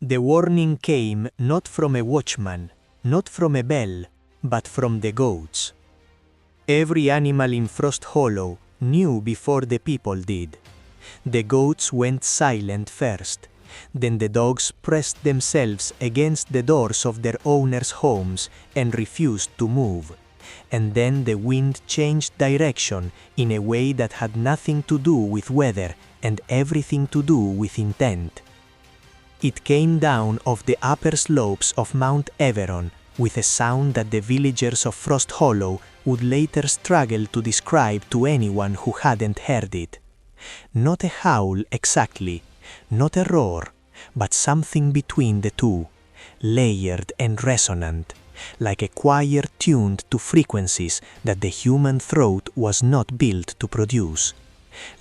The warning came not from a watchman, not from a bell, but from the goats. Every animal in Frosthollow knew before the people did. The goats went silent first, then the dogs pressed themselves against the doors of their owners' homes and refused to move. And then the wind changed direction in a way that had nothing to do with weather and everything to do with intent. It came down off the upper slopes of Mount Everon with a sound that the villagers of Frosthollow would later struggle to describe to anyone who hadn't heard it. Not a howl exactly, not a roar, but something between the two, layered and resonant, like a choir tuned to frequencies that the human throat was not built to produce,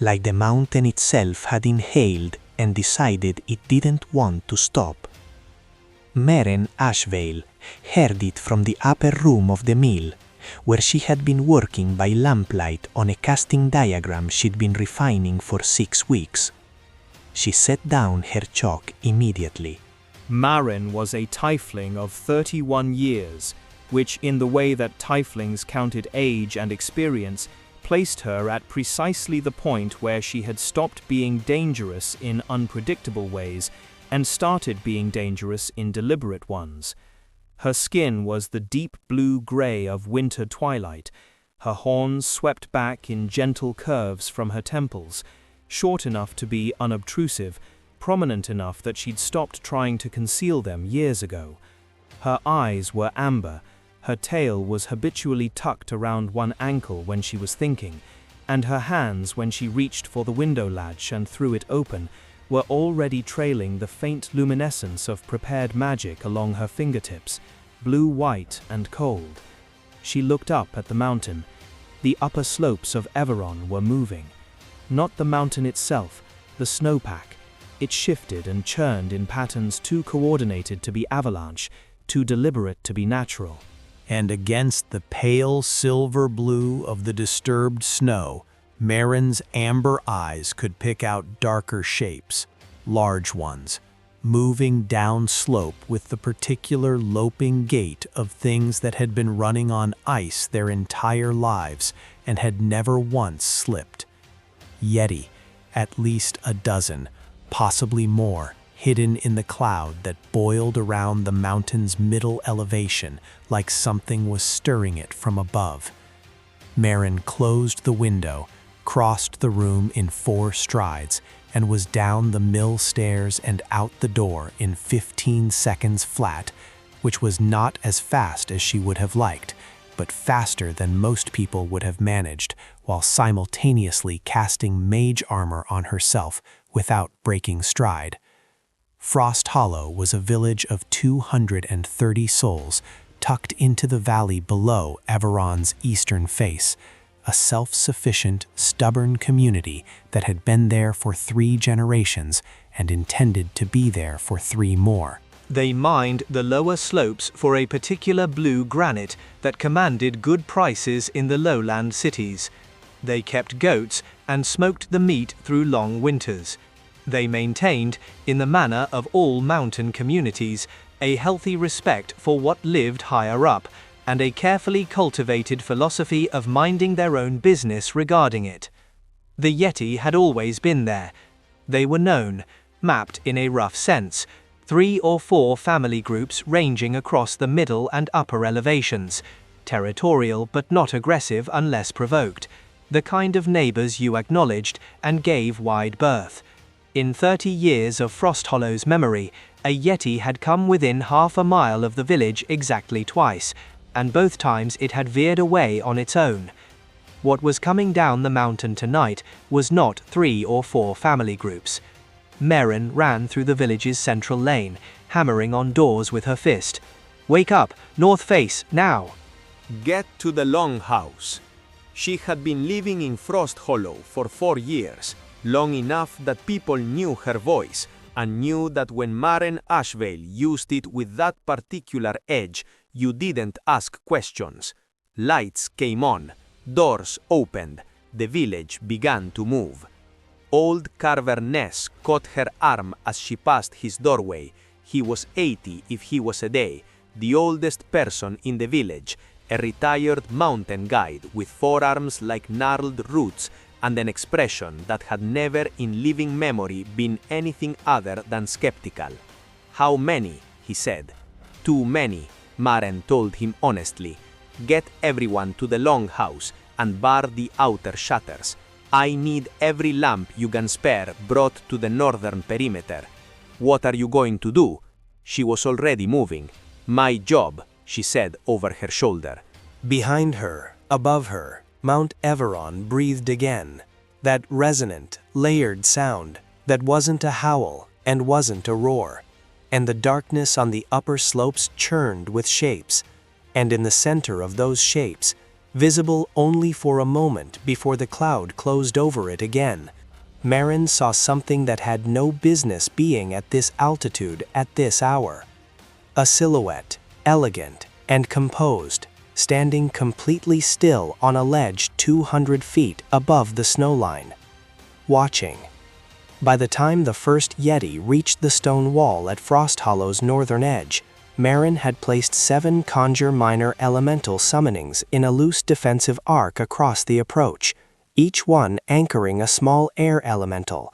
like the mountain itself had inhaled and decided it didn't want to stop. Maren Ashveil heard it from the upper room of the mill, where she had been working by lamplight on a casting diagram she'd been refining for 6 weeks. She set down her chalk immediately. Maren was a Tiefling of 31 years, which, in the way that Tieflings counted age and experience, placed her at precisely the point where she had stopped being dangerous in unpredictable ways and started being dangerous in deliberate ones. Her skin was the deep blue-gray of winter twilight, her horns swept back in gentle curves from her temples, short enough to be unobtrusive, prominent enough that she'd stopped trying to conceal them years ago. Her eyes were amber, her tail was habitually tucked around one ankle when she was thinking, and her hands, when she reached for the window latch and threw it open, were already trailing the faint luminescence of prepared magic along her fingertips, blue-white and cold. She looked up at the mountain. The upper slopes of Everon were moving. Not the mountain itself, the snowpack. It shifted and churned in patterns too coordinated to be avalanche, too deliberate to be natural. And against the pale silver blue of the disturbed snow, Maren's amber eyes could pick out darker shapes, large ones, moving down slope with the particular loping gait of things that had been running on ice their entire lives and had never once slipped. Yeti, at least a dozen, possibly more, hidden in the cloud that boiled around the mountain's middle elevation like something was stirring it from above. Maren closed the window, crossed the room in 4 strides, and was down the mill stairs and out the door in 15 seconds flat, which was not as fast as she would have liked, but faster than most people would have managed, while simultaneously casting mage armor on herself without breaking stride. Frosthollow was a village of 230 souls tucked into the valley below Everon's eastern face, a self-sufficient, stubborn community that had been there for 3 generations and intended to be there for 3 more. They mined the lower slopes for a particular blue granite that commanded good prices in the lowland cities. They kept goats and smoked the meat through long winters. They maintained, in the manner of all mountain communities, a healthy respect for what lived higher up, and a carefully cultivated philosophy of minding their own business regarding it. The Yeti had always been there. They were known, mapped in a rough sense, 3 or 4 family groups ranging across the middle and upper elevations, territorial but not aggressive unless provoked, the kind of neighbors you acknowledged and gave wide berth. In 30 years of Frosthollow's memory, a Yeti had come within half a mile of the village exactly twice, and both times it had veered away on its own. What was coming down the mountain tonight was not 3 or 4 family groups. Maren ran through the village's central lane, hammering on doors with her fist. "Wake up! North face, now!" Get to the Longhouse. She had been living in Frosthollow for 4 years, long enough that people knew her voice, and knew that when Maren Ashveil used it with that particular edge, you didn't ask questions. Lights came on, doors opened, the village began to move. Old Carver Ness caught her arm as she passed his doorway. He was 80 if he was a day, the oldest person in the village, a retired mountain guide with forearms like gnarled roots and an expression that had never in living memory been anything other than skeptical. "How many?" he said. "Too many," Maren told him honestly. "Get everyone to the longhouse and bar the outer shutters. I need every lamp you can spare brought to the northern perimeter." "What are you going to do?" She was already moving. "My job," she said over her shoulder. Behind her, above her, Mount Everon breathed again. That resonant, layered sound that wasn't a howl and wasn't a roar. And the darkness on the upper slopes churned with shapes. And in the center of those shapes, visible only for a moment before the cloud closed over it again, Maren saw something that had no business being at this altitude at this hour. A silhouette, elegant and composed, standing completely still on a ledge 200 feet above the snowline. Watching. By the time the first yeti reached the stone wall at Frosthollow's northern edge, Maren had placed 7 conjure minor elemental summonings in a loose defensive arc across the approach, each one anchoring a small air elemental.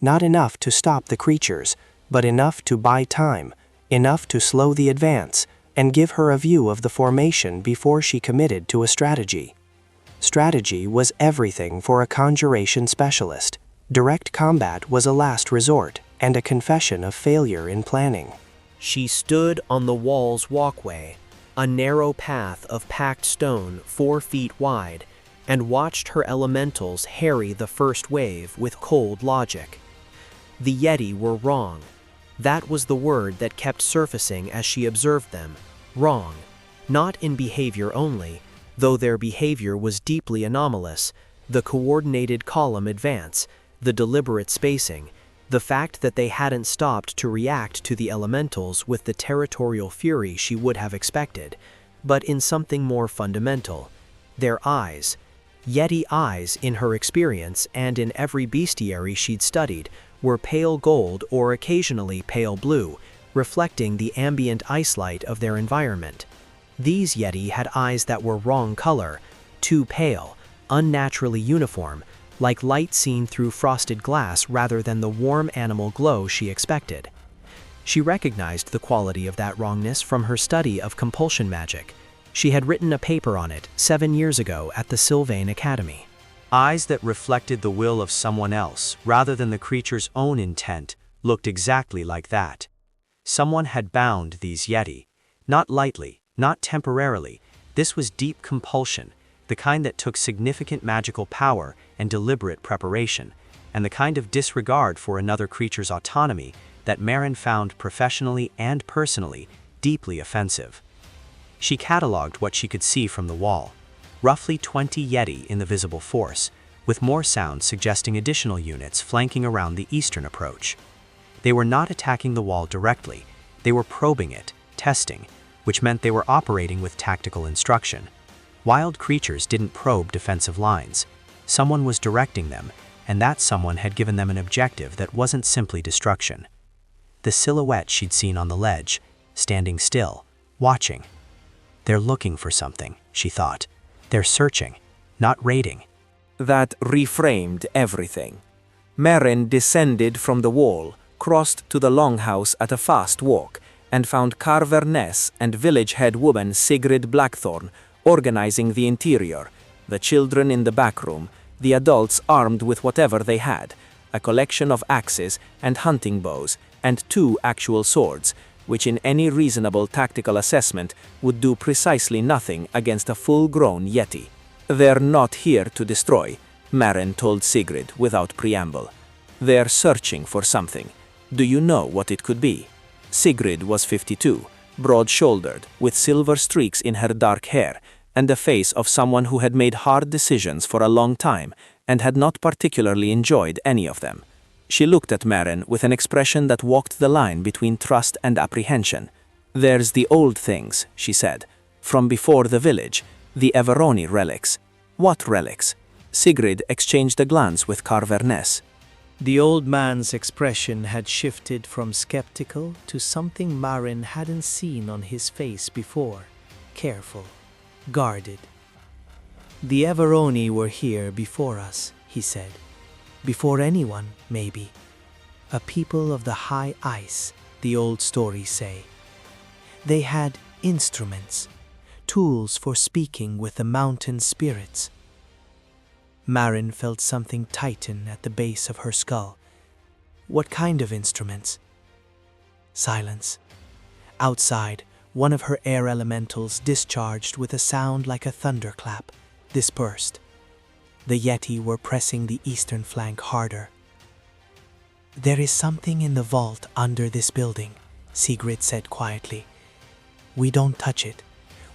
Not enough to stop the creatures, but enough to buy time, enough to slow the advance, and give her a view of the formation before she committed to a strategy. Strategy was everything for a conjuration specialist. Direct combat was a last resort, and a confession of failure in planning. She stood on the wall's walkway, a narrow path of packed stone 4 feet wide, and watched her elementals harry the first wave with cold logic. The Yeti were wrong. That was the word that kept surfacing as she observed them. Wrong. Not in behavior only, though their behavior was deeply anomalous. The coordinated column advance, the deliberate spacing, the fact that they hadn't stopped to react to the elementals with the territorial fury she would have expected, but in something more fundamental. Their eyes. Yeti eyes, in her experience and in every bestiary she'd studied, were pale gold or occasionally pale blue, reflecting the ambient ice light of their environment. These Yeti had eyes that were wrong color, too pale, unnaturally uniform, like light seen through frosted glass rather than the warm animal glow she expected. She recognized the quality of that wrongness from her study of compulsion magic. She had written a paper on it 7 years ago at the Sylvain Academy. Eyes that reflected the will of someone else rather than the creature's own intent looked exactly like that. Someone had bound these Yeti. Not lightly, not temporarily. This was deep compulsion, the kind that took significant magical power and deliberate preparation, and the kind of disregard for another creature's autonomy that Maren found professionally and personally deeply offensive. She cataloged what she could see from the wall. Roughly 20 Yeti in the visible force, with more sounds suggesting additional units flanking around the eastern approach. They were not attacking the wall directly, they were probing it, testing, which meant they were operating with tactical instruction. Wild creatures didn't probe defensive lines. Someone was directing them, and that someone had given them an objective that wasn't simply destruction. The silhouette she'd seen on the ledge, standing still, watching. They're looking for something, she thought. They're searching, not raiding. That reframed everything. Maren descended from the wall, crossed to the longhouse at a fast walk, and found Carver Ness and village head woman Sigrid Blackthorn organizing the interior, the children in the back room, the adults armed with whatever they had, a collection of axes and hunting bows, and 2 actual swords, which in any reasonable tactical assessment would do precisely nothing against a full-grown Yeti. "They're not here to destroy," Maren told Sigrid without preamble. "They're searching for something. Do you know what it could be?" Sigrid was 52, broad-shouldered, with silver streaks in her dark hair, and the face of someone who had made hard decisions for a long time and had not particularly enjoyed any of them. She looked at Maren with an expression that walked the line between trust and apprehension. "There's the old things," she said, "from before the village, the Everoni relics." "What relics?" Sigrid exchanged a glance with Carver Ness. The old man's expression had shifted from skeptical to something Maren hadn't seen on his face before. Careful, guarded. "The Everoni were here before us," he said. "Before anyone, maybe. A people of the high ice, the old stories say. They had instruments, tools for speaking with the mountain spirits." Maren felt something tighten at the base of her skull. What kind of instruments? Silence. Outside, one of her air elementals discharged with a sound like a thunderclap, dispersed. The yeti were pressing the eastern flank harder. "There is something in the vault under this building," Sigrid said quietly. "We don't touch it.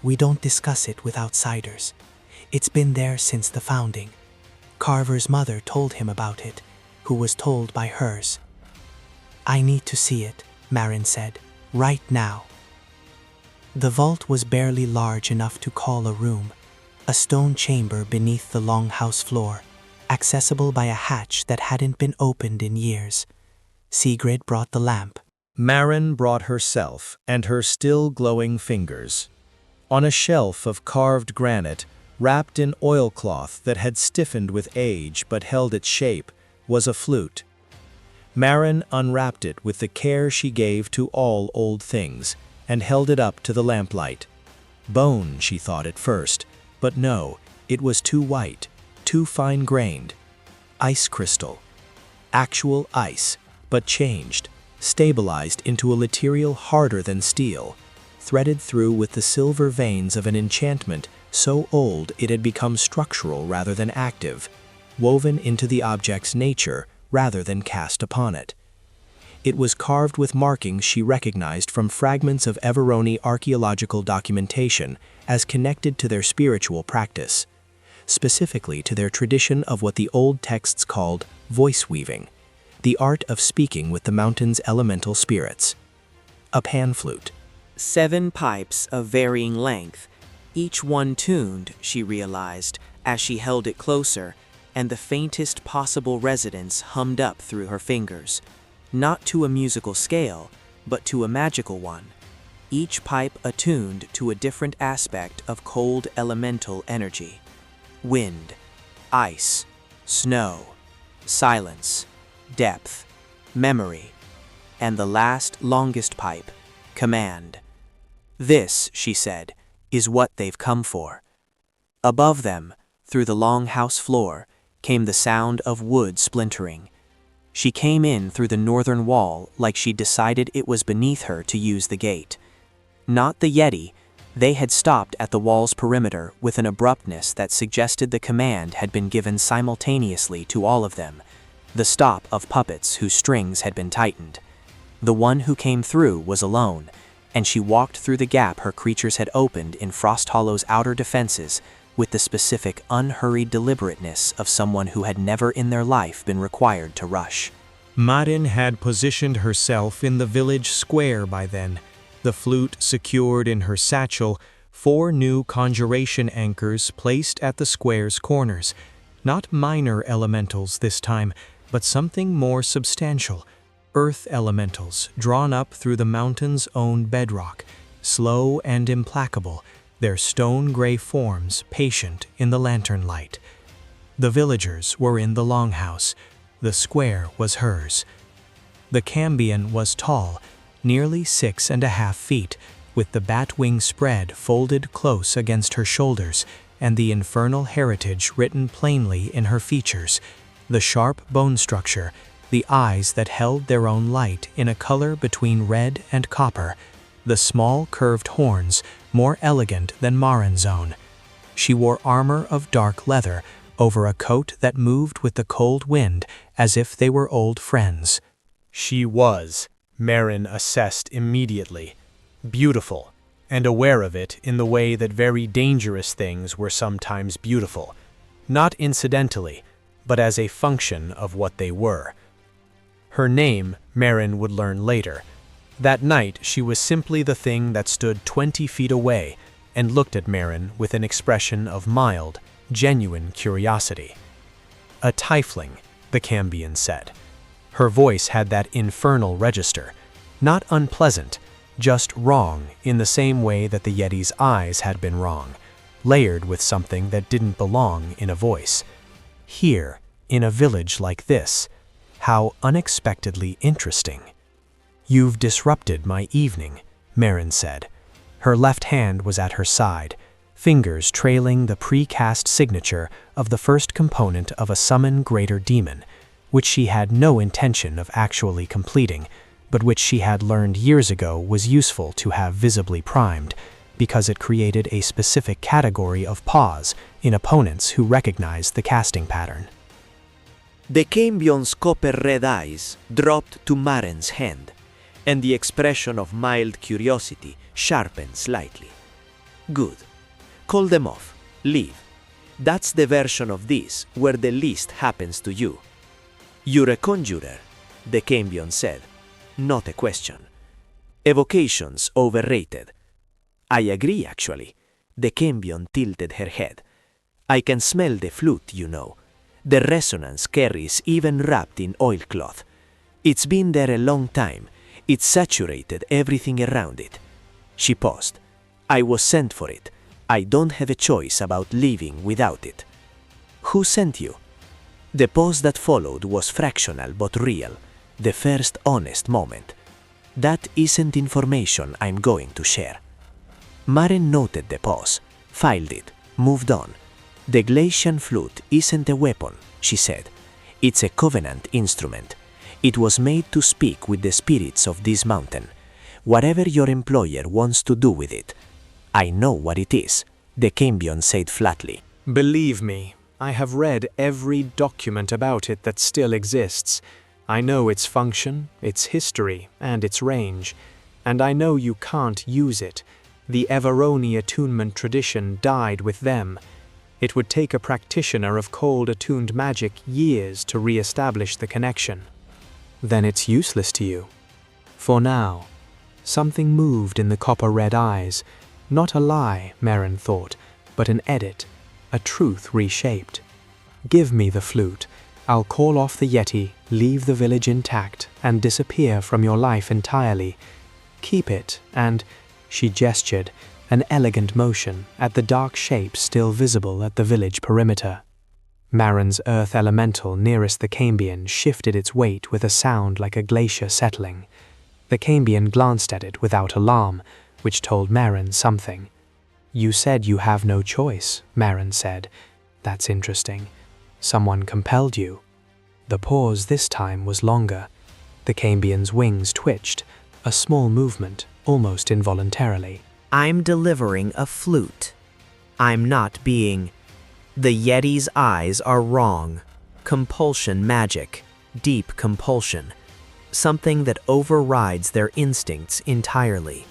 We don't discuss it with outsiders. It's been there since the founding. Carver's mother told him about it, who was told by hers." "I need to see it," Maren said, "right now." The vault was barely large enough to call a room, a stone chamber beneath the longhouse floor, accessible by a hatch that hadn't been opened in years. Sigrid brought the lamp. Maren brought herself and her still glowing fingers. On a shelf of carved granite, wrapped in oilcloth that had stiffened with age but held its shape, was a flute. Maren unwrapped it with the care she gave to all old things, and held it up to the lamplight. Bone, she thought at first, but no, it was too white, too fine-grained. Ice crystal. Actual ice, but changed, stabilized into a material harder than steel, threaded through with the silver veins of an enchantment so old it had become structural rather than active, woven into the object's nature rather than cast upon it. It was carved with markings she recognized from fragments of Everoni archaeological documentation as connected to their spiritual practice, specifically to their tradition of what the old texts called voice weaving, the art of speaking with the mountain's elemental spirits. A pan flute. 7 pipes of varying length, each one tuned, she realized, as she held it closer, and the faintest possible resonance hummed up through her fingers. Not to a musical scale, but to a magical one. Each pipe attuned to a different aspect of cold elemental energy. Wind, ice, snow, silence, depth, memory, and the last longest pipe, command. "This," she said, "is what they've come for." Above them, through the longhouse floor, came the sound of wood splintering. She came in through the northern wall like she'd decided it was beneath her to use the gate. Not the yeti, they had stopped at the wall's perimeter with an abruptness that suggested the command had been given simultaneously to all of them, the stop of puppets whose strings had been tightened. The one who came through was alone, and she walked through the gap her creatures had opened in Frosthollow's outer defenses with the specific unhurried deliberateness of someone who had never in their life been required to rush. Maren had positioned herself in the village square by then, the flute secured in her satchel, 4 new conjuration anchors placed at the square's corners. Not minor elementals this time, but something more substantial. Earth elementals drawn up through the mountain's own bedrock, slow and implacable, their stone-gray forms patient in the lantern light. The villagers were in the longhouse. The square was hers. The cambion was tall, nearly 6.5 feet, with the batwing spread folded close against her shoulders and the infernal heritage written plainly in her features, the sharp bone structure, the eyes that held their own light in a color between red and copper, the small curved horns, more elegant than Maren's own. She wore armor of dark leather over a coat that moved with the cold wind as if they were old friends. She was, Maren assessed immediately, beautiful, and aware of it in the way that very dangerous things were sometimes beautiful, not incidentally, but as a function of what they were. Her name, Maren would learn later. That night she was simply the thing that stood 20 feet away and looked at Maren with an expression of mild, genuine curiosity. A Tiefling, the cambion said, Her voice had that infernal register. Not unpleasant, just wrong in the same way that the Yeti's eyes had been wrong, layered with something that didn't belong in a voice. Here, in a village like this, how unexpectedly interesting. "You've disrupted my evening," Maren said. Her left hand was at her side, fingers trailing the precast signature of the first component of a summon greater demon, which she had no intention of actually completing, but which she had learned years ago was useful to have visibly primed, because it created a specific category of pause in opponents who recognized the casting pattern. The Cambion's copper-red eyes dropped to Maren's hand, and the expression of mild curiosity sharpened slightly. "Good. Call them off. Leave. That's the version of this where the least happens to you." "You're a conjurer," the Cambion said. "Not a question. Evocation's overrated." "I agree, actually." The Cambion tilted her head. "I can smell the flute, you know. The resonance carries even wrapped in oilcloth. It's been there a long time. It's saturated everything around it." She paused. "I was sent for it. I don't have a choice about leaving without it." "Who sent you?" The pause that followed was fractional but real, the first honest moment. "That isn't information I'm going to share." Maren noted the pause, filed it, moved on. "The Glacian flute isn't a weapon," she said. "It's a covenant instrument. It was made to speak with the spirits of this mountain. Whatever your employer wants to do with it." "I know what it is," the Cambion said flatly. Believe me, I have read every document about it that still exists. I know its function, its history, and its range. And I know you can't use it. The Everoni attunement tradition died with them. It would take a practitioner of cold attuned magic years to re-establish the connection. Then it's useless to you. For now. Something moved in the copper-red eyes. Not a lie, Maren thought, but an edit, a truth reshaped. "Give me the flute. I'll call off the Yeti, leave the village intact, and disappear from your life entirely. Keep it, and..." She gestured, an elegant motion, at the dark shape still visible at the village perimeter. Maren's earth elemental nearest the Cambion shifted its weight with a sound like a glacier settling. The Cambion glanced at it without alarm, which told Maren something. "You said you have no choice," Maren said. "That's interesting. Someone compelled you." The pause this time was longer. The Cambion's wings twitched, a small movement, almost involuntarily. "I'm delivering a flute. I'm not being..." The Yeti's eyes are wrong. Compulsion magic. Deep compulsion. Something that overrides their instincts entirely.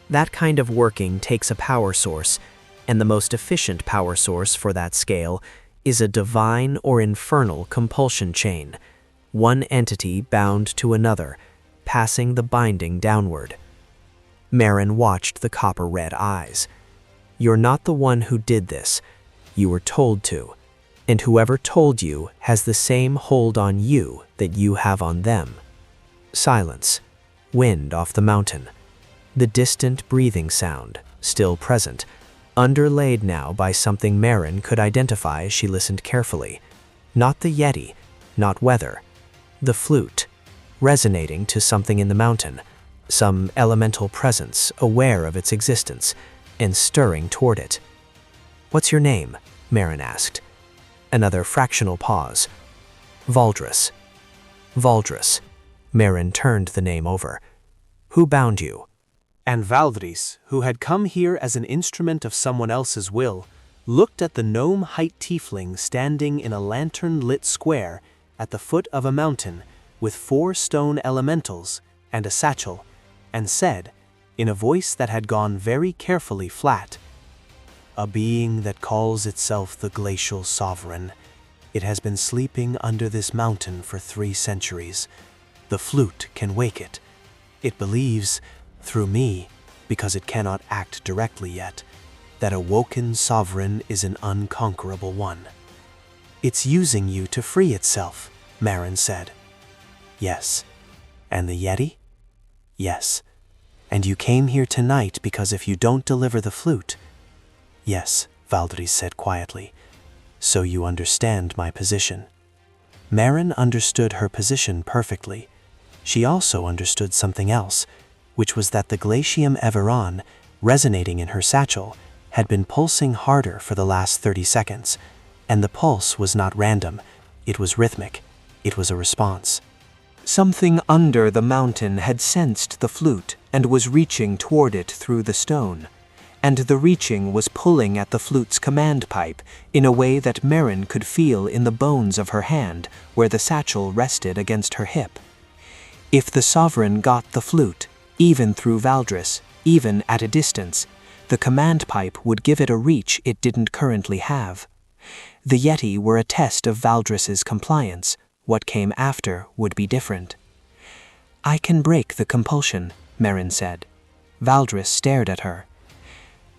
That kind of working takes a power source, and the most efficient power source for that scale is a divine or infernal compulsion chain, one entity bound to another, passing the binding downward. Maren watched the copper-red eyes. "You're not the one who did this. You were told to, and whoever told you has the same hold on you that you have on them." Silence. Wind off the mountain. The distant breathing sound, still present, underlaid now by something Maren could identify as she listened carefully. Not the Yeti, not weather. The flute, resonating to something in the mountain, some elemental presence aware of its existence, and stirring toward it. "What's your name?" Maren asked. Another fractional pause. "Valdris." "Valdris." Maren turned the name over. "Who bound you?" And Valdris, who had come here as an instrument of someone else's will, looked at the gnome-height tiefling standing in a lantern-lit square at the foot of a mountain with 4 stone elementals and a satchel, and said, in a voice that had gone very carefully flat, "A being that calls itself the Glacial Sovereign. It has been sleeping under this mountain for 3 centuries. The flute can wake it. It believes, through me, because it cannot act directly yet, that awoken sovereign is an unconquerable one. It's using you to free itself," Maren said. Yes. And the yeti? Yes. And you came here tonight because if you don't deliver the flute... Yes, Valdris said quietly. So you understand my position. Maren understood her position perfectly. She also understood something else, which was that the Mount Everon, resonating in her satchel, had been pulsing harder for the last 30 seconds, and the pulse was not random, it was rhythmic, it was a response. Something under the mountain had sensed the flute and was reaching toward it through the stone, and the reaching was pulling at the flute's command pipe in a way that Maren could feel in the bones of her hand where the satchel rested against her hip. If the sovereign got the flute, even through Valdris, even at a distance, the command pipe would give it a reach it didn't currently have. The yeti were a test of Valdris's compliance. What came after would be different. I can break the compulsion, Maren said. Valdris stared at her.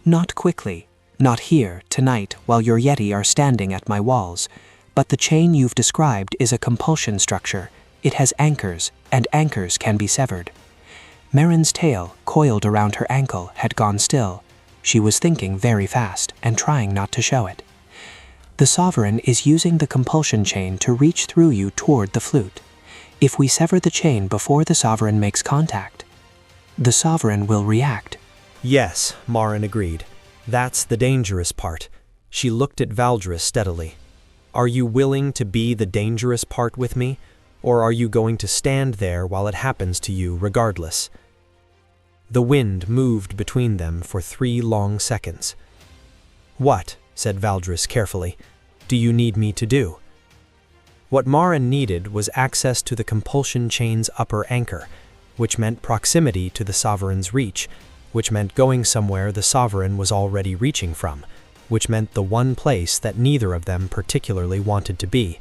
Not quickly, not here, tonight, while your yeti are standing at my walls, but the chain you've described is a compulsion structure. It has anchors, and anchors can be severed. Maren's tail, coiled around her ankle, had gone still. She was thinking very fast and trying not to show it. The sovereign is using the compulsion chain to reach through you toward the flute. If we sever the chain before the sovereign makes contact, the sovereign will react. Yes, Maren agreed. That's the dangerous part. She looked at Valdris steadily. Are you willing to be the dangerous part with me, or are you going to stand there while it happens to you regardless? The wind moved between them for 3 long seconds. What, said Valdris carefully, do you need me to do? What Maren needed was access to the compulsion chain's upper anchor, which meant proximity to the sovereign's reach, which meant going somewhere the sovereign was already reaching from, which meant the one place that neither of them particularly wanted to be,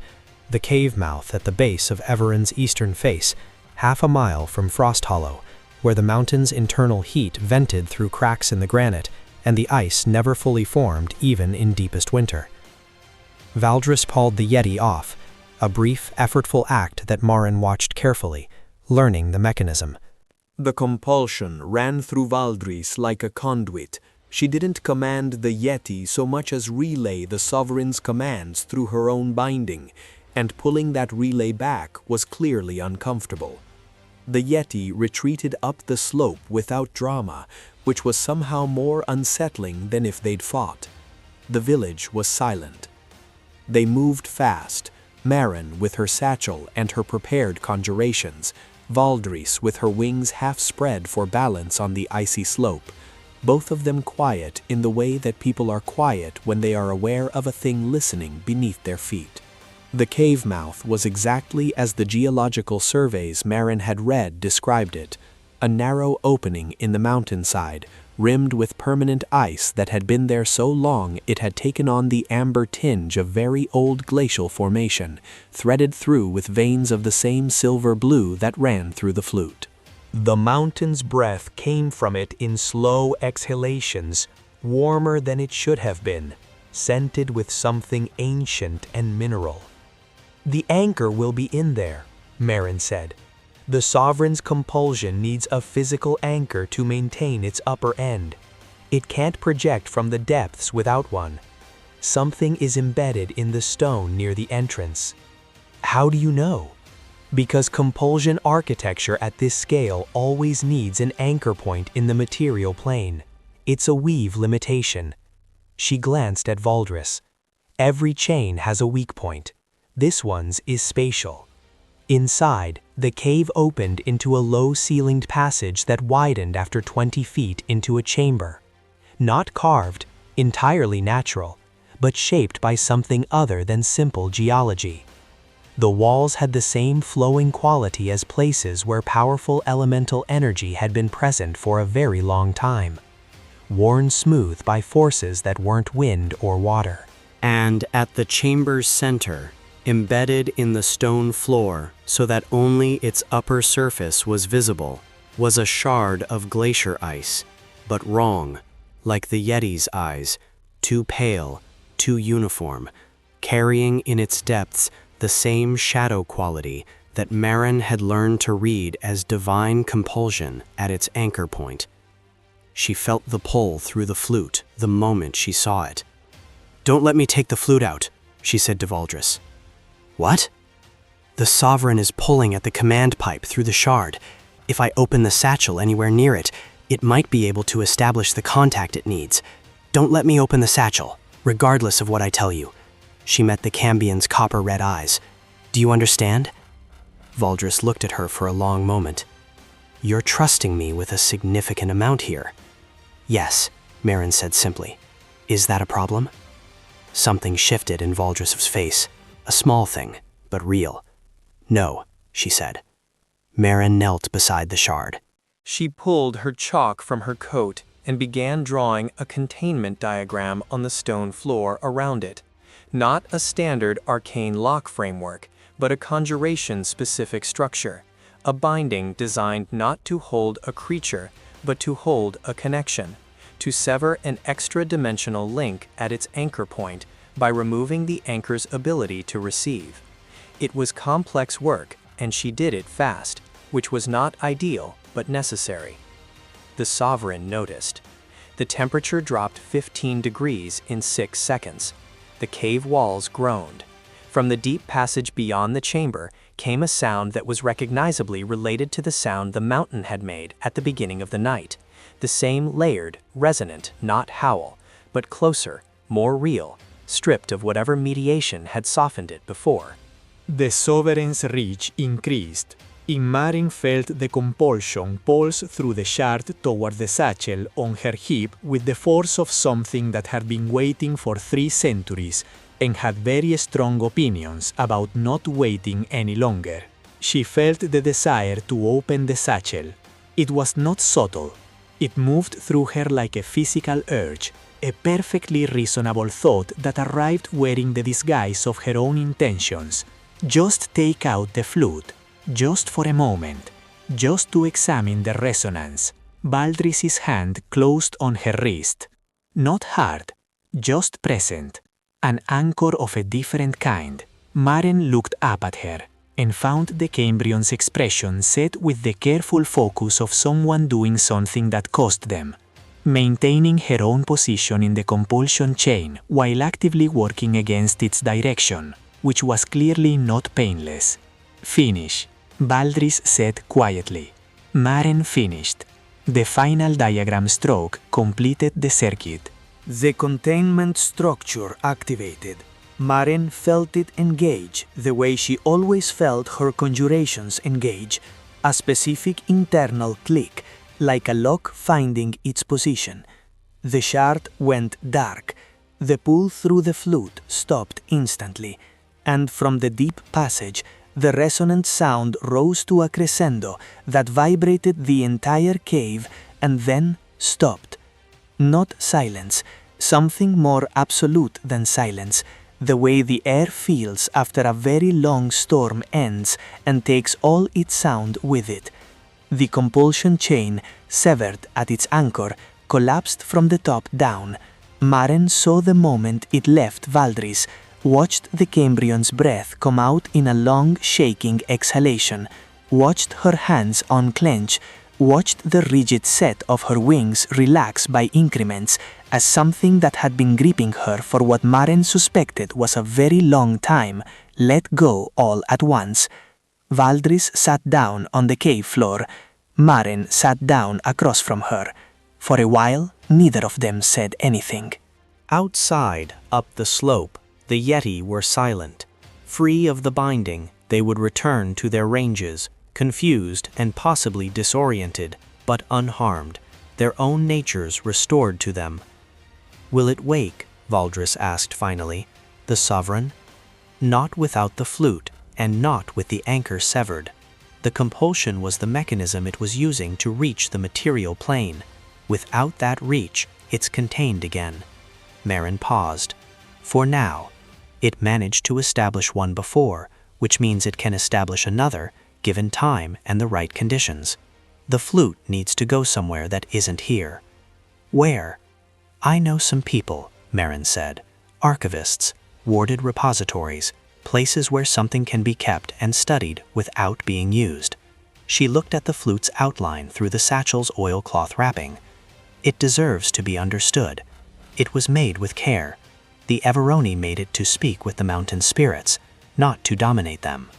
the cave mouth at the base of Everon's eastern face, half a mile from Frosthollow, where the mountain's internal heat vented through cracks in the granite, and the ice never fully formed even in deepest winter. Valdris pulled the yeti off, a brief, effortful act that Maren watched carefully, learning the mechanism. The compulsion ran through Valdris like a conduit. She didn't command the yeti so much as relay the sovereign's commands through her own binding, and pulling that relay back was clearly uncomfortable. The yeti retreated up the slope without drama, which was somehow more unsettling than if they'd fought. The village was silent. They moved fast, Maren with her satchel and her prepared conjurations, Valdris with her wings half spread for balance on the icy slope, both of them quiet in the way that people are quiet when they are aware of a thing listening beneath their feet. The cave mouth was exactly as the geological surveys Maren had read described it, a narrow opening in the mountainside, rimmed with permanent ice that had been there so long it had taken on the amber tinge of very old glacial formation, threaded through with veins of the same silver blue that ran through the flute. The mountain's breath came from it in slow exhalations, warmer than it should have been, scented with something ancient and mineral. The anchor will be in there, Maren said. The sovereign's compulsion needs a physical anchor to maintain its upper end. It can't project from the depths without one. Something is embedded in the stone near the entrance. How do you know? Because compulsion architecture at this scale always needs an anchor point in the material plane. It's a weave limitation. She glanced at Valdris. Every chain has a weak point. This one's is spatial. Inside, the cave opened into a low-ceilinged passage that widened after 20 feet into a chamber. Not carved, entirely natural, but shaped by something other than simple geology. The walls had the same flowing quality as places where powerful elemental energy had been present for a very long time, worn smooth by forces that weren't wind or water. And at the chamber's center, embedded in the stone floor so that only its upper surface was visible, was a shard of glacier ice, but wrong, like the yeti's eyes, too pale, too uniform, carrying in its depths the same shadow quality that Maren had learned to read as divine compulsion at its anchor point. She felt the pull through the flute the moment she saw it. "Don't let me take the flute out," she said to Valdris. "What?" "The sovereign is pulling at the command pipe through the shard. If I open the satchel anywhere near it, it might be able to establish the contact it needs. Don't let me open the satchel, regardless of what I tell you." She met the Cambion's copper-red eyes. "Do you understand?" Valdris looked at her for a long moment. "You're trusting me with a significant amount here." "Yes," Maren said simply. "Is that a problem?" Something shifted in Valdris's face, a small thing, but real. "No," she said. Maren knelt beside the shard. She pulled her chalk from her coat and began drawing a containment diagram on the stone floor around it. Not a standard arcane lock framework, but a conjuration-specific structure, a binding designed not to hold a creature, but to hold a connection, to sever an extra-dimensional link at its anchor point by removing the anchor's ability to receive. It was complex work, and she did it fast, which was not ideal, but necessary. The Sovereign noticed. The temperature dropped 15 degrees in 6 seconds. The cave walls groaned. From the deep passage beyond the chamber came a sound that was recognizably related to the sound the mountain had made at the beginning of the night. The same layered, resonant, not howl, but closer, more real, stripped of whatever mediation had softened it before. The sovereign's reach increased. Maren felt the compulsion pulse through the shard toward the satchel on her hip with the force of something that had been waiting for 3 centuries and had very strong opinions about not waiting any longer. She felt the desire to open the satchel. It was not subtle. It moved through her like a physical urge, a perfectly reasonable thought that arrived wearing the disguise of her own intentions. Just take out the flute, just for a moment, just to examine the resonance. Valdris's hand closed on her wrist. Not hard, just present. An anchor of a different kind. Maren looked up at her and found the Cambrion's expression set with the careful focus of someone doing something that cost them, maintaining her own position in the compulsion chain while actively working against its direction, which was clearly not painless. "Finish," Valdris said quietly. Maren finished. The final diagram stroke completed the circuit. The containment structure activated. Maren felt it engage the way she always felt her conjurations engage, a specific internal click, like a lock finding its position. The shard went dark. The pull through the flute stopped instantly, and from the deep passage, the resonant sound rose to a crescendo that vibrated the entire cave and then stopped. Not silence, something more absolute than silence, the way the air feels after a very long storm ends and takes all its sound with it. The compulsion chain, severed at its anchor, collapsed from the top down. Maren saw the moment it left Valdris, watched the Cambrion's breath come out in a long, shaking exhalation, watched her hands unclench, watched the rigid set of her wings relax by increments as something that had been gripping her for what Maren suspected was a very long time let go all at once. Valdris sat down on the cave floor. Maren sat down across from her. For a while, neither of them said anything. Outside, up the slope, the yeti were silent. Free of the binding, they would return to their ranges, confused and possibly disoriented, but unharmed, their own natures restored to them. "Will it wake?" Valdris asked finally. "The sovereign?" "Not without the flute, and not with the anchor severed. The compulsion was the mechanism it was using to reach the material plane. Without that reach, it's contained again." Maren paused. "For now. It managed to establish one before, which means it can establish another, given time and the right conditions. The flute needs to go somewhere that isn't here." "Where?" "I know some people," Maren said. "Archivists, warded repositories, places where something can be kept and studied without being used. She looked at the flute's outline through the satchel's oilcloth wrapping. It deserves to be understood. It was made with care. The Everoni made it to speak with the mountain spirits, not to dominate them.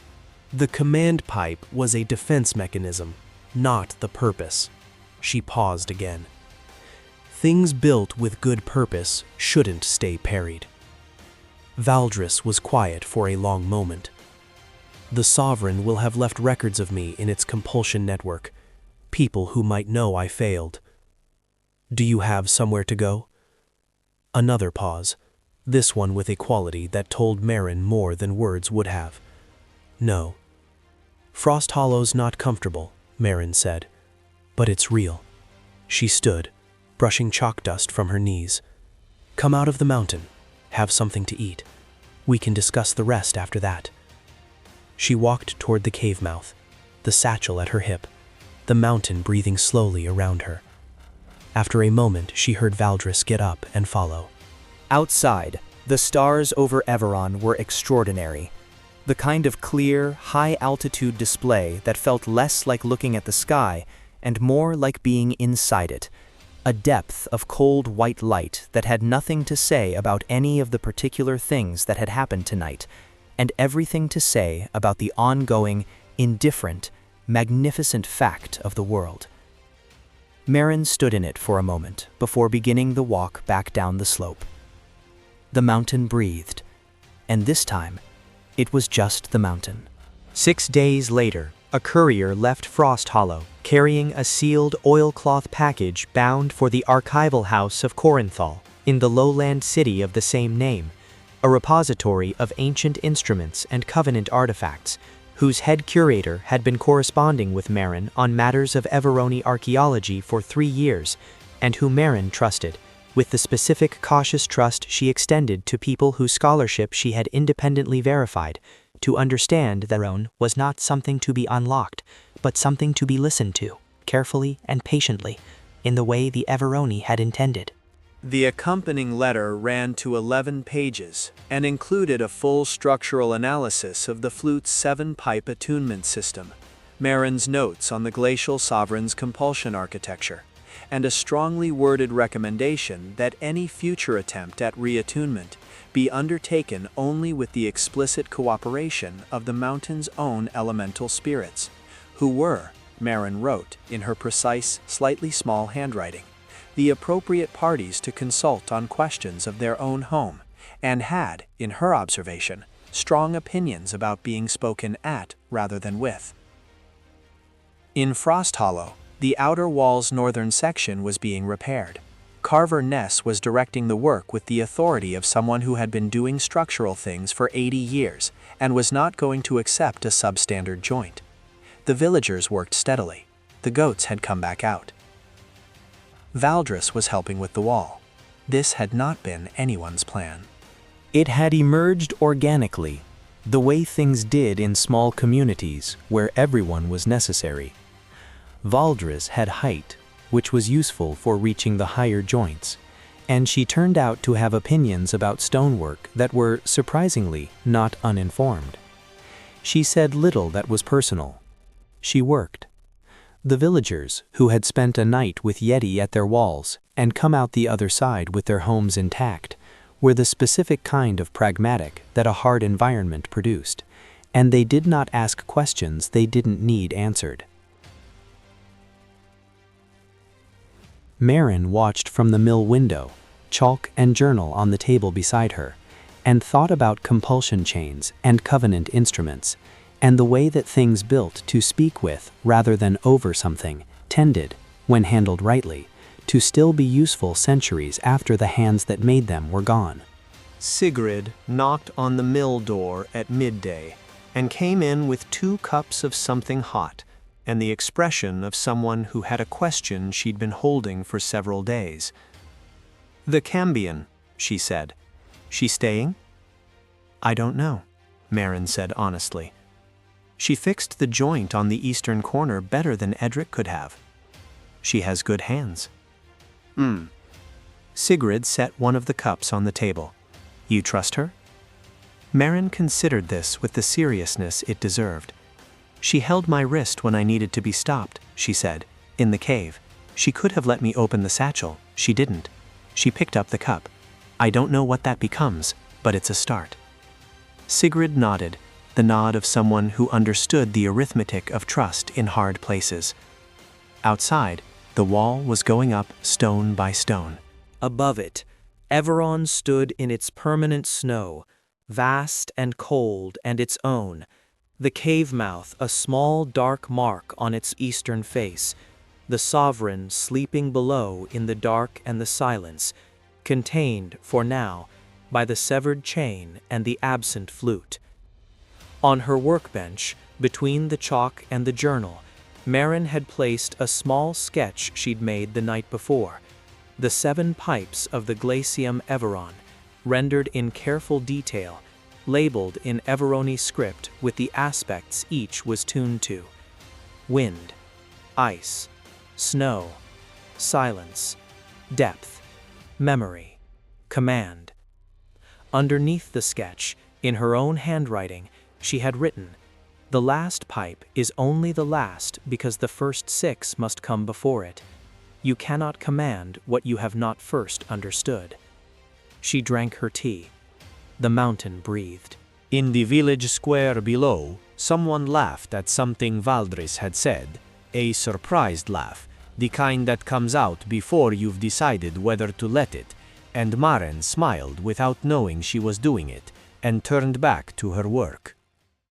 The command pipe was a defense mechanism, not the purpose. She paused again. Things built with good purpose shouldn't stay parried. Valdris was quiet for a long moment. The Sovereign will have left records of me in its compulsion network, people who might know I failed. Do you have somewhere to go? Another pause, this one with a quality that told Maren more than words would have. No. Frosthollow's not comfortable, Maren said, but it's real. She stood, brushing chalk dust from her knees. Come out of the mountain, have something to eat. We can discuss the rest after that. She walked toward the cave mouth, the satchel at her hip, the mountain breathing slowly around her. After a moment, she heard Valdris get up and follow. Outside, the stars over Everon were extraordinary. The kind of clear, high-altitude display that felt less like looking at the sky and more like being inside it. A depth of cold white light that had nothing to say about any of the particular things that had happened tonight, and everything to say about the ongoing, indifferent, magnificent fact of the world. Maren stood in it for a moment before beginning the walk back down the slope. The mountain breathed, and this time, it was just the mountain. 6 days later, a courier left Frosthollow, carrying a sealed oilcloth package bound for the archival house of Corinthal, in the lowland city of the same name, a repository of ancient instruments and covenant artifacts, whose head curator had been corresponding with Maren on matters of Everoni archaeology for 3 years, and whom Maren trusted, with the specific cautious trust she extended to people whose scholarship she had independently verified, to understand that Everon was not something to be unlocked, but something to be listened to, carefully and patiently, in the way the Everoni had intended. The accompanying letter ran to 11 pages and included a full structural analysis of the flute's 7-pipe attunement system, Maren's notes on the glacial sovereign's compulsion architecture, and a strongly worded recommendation that any future attempt at reattunement be undertaken only with the explicit cooperation of the mountain's own elemental spirits, who were, Maren wrote in her precise, slightly small handwriting, the appropriate parties to consult on questions of their own home, and had, in her observation, strong opinions about being spoken at rather than with. In Frosthollow, the outer wall's northern section was being repaired. Carver Ness was directing the work with the authority of someone who had been doing structural things for 80 years and was not going to accept a substandard joint. The villagers worked steadily. The goats had come back out. Valdris was helping with the wall. This had not been anyone's plan. It had emerged organically, the way things did in small communities where everyone was necessary. Valdris had height, which was useful for reaching the higher joints, and she turned out to have opinions about stonework that were, surprisingly, not uninformed. She said little that was personal. She worked. The villagers, who had spent a night with Yeti at their walls and come out the other side with their homes intact, were the specific kind of pragmatic that a hard environment produced, and they did not ask questions they didn't need answered. Maren watched from the mill window, chalk and journal on the table beside her, and thought about compulsion chains and covenant instruments, and the way that things built to speak with rather than over something tended, when handled rightly, to still be useful centuries after the hands that made them were gone. Sigrid knocked on the mill door at midday and came in with 2 cups of something hot and the expression of someone who had a question she'd been holding for several days. "The Cambion," she said. "She staying?" "I don't know," Maren said honestly. "She fixed the joint on the eastern corner better than Edric could have. She has good hands." Sigrid set one of the cups on the table. "You trust her?" Maren considered this with the seriousness it deserved. She held my wrist when I needed to be stopped, she said, in the cave. She could have let me open the satchel. She didn't. She picked up the cup. I don't know what that becomes, but it's a start. Sigrid nodded, the nod of someone who understood the arithmetic of trust in hard places. Outside, the wall was going up stone by stone. Above it, Everon stood in its permanent snow, vast and cold and its own, the cave mouth a small dark mark on its eastern face, the sovereign sleeping below in the dark and the silence, contained, for now, by the severed chain and the absent flute. On her workbench, between the chalk and the journal, Maren had placed a small sketch she'd made the night before, the 7 pipes of the Mount Everon, rendered in careful detail, labeled in Everoni script with the aspects each was tuned to: wind, ice, snow, silence, depth, memory, command. Underneath the sketch, in her own handwriting, she had written, "The last pipe is only the last because the first 6 must come before it. You cannot command what you have not first understood." She drank her tea. The mountain breathed. In the village square below, someone laughed at something Valdris had said, a surprised laugh, the kind that comes out before you've decided whether to let it, and Maren smiled without knowing she was doing it, and turned back to her work.